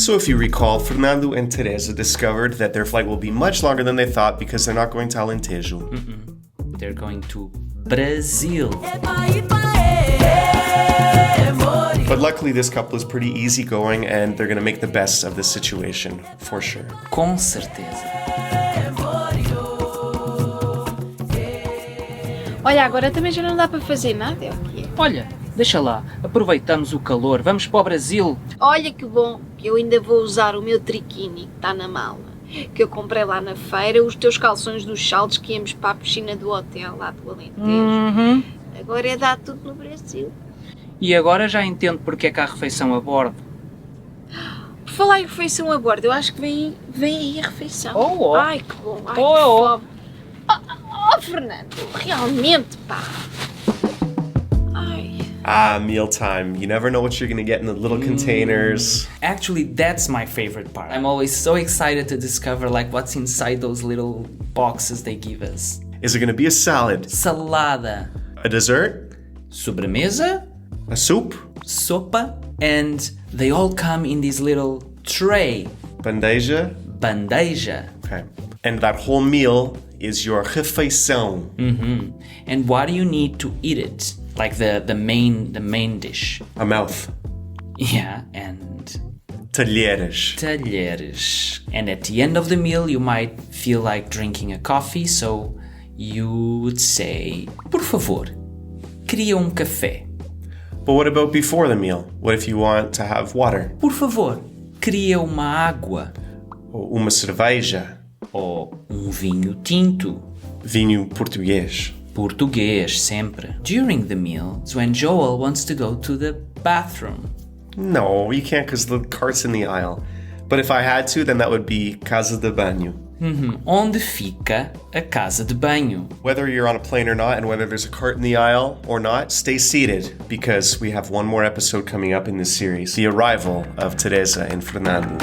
So if you recall, Fernando and Teresa discovered that their flight will be much longer than they thought because they're not going to Alentejo. They're going to Brazil. But luckily this couple is pretty easygoing and they're going to make the best of this situation, for sure. Com certeza. Olha, agora também já não dá para fazer nada, é o que é. Olha, deixa lá, aproveitamos o calor, vamos para o Brasil. Olha que bom, que eu ainda vou usar o meu triquini que está na mala, que eu comprei lá na feira, os teus calções dos saltos que íamos para a piscina do hotel lá do Alentejo. Agora é dar tudo no Brasil. E agora já entendo porque é que há refeição a bordo. Por falar em refeição a bordo, eu acho que vem aí a refeição. Oh. Ai, que bom, ai, Oh. que fome. Oh, Fernando, realmente, pá. Ai. Mealtime. You never know what you're going to get in the little containers. Actually, that's my favorite part. I'm always so excited to discover like what's inside those little boxes they give us. Is it going to be a salad? Salada, A dessert? sobremesa, A soup? sopa, and they all come in this little tray, Bandeja? bandeja. Okay. And that whole meal is your refeição. And what do you need to eat it? Like the main dish. A mouth. Yeah, and Talheres. talheres. And at the end of the meal, you might feel like drinking a coffee, so you would say, por favor, queria café. But what about before the meal? What if you want to have water? Por favor, queria água. Ou uma cerveja? Ou vinho tinto. Vinho português. Português, sempre. During the meals, when Joel wants to go to the bathroom. No, you can't because the cart's in the aisle. But if I had to, then that would be casa de banho. Onde fica a casa de banho? Whether you're on a plane or not, and whether there's a cart in the aisle or not, stay seated because we have one more episode coming up in this series, the arrival of Teresa and Fernando.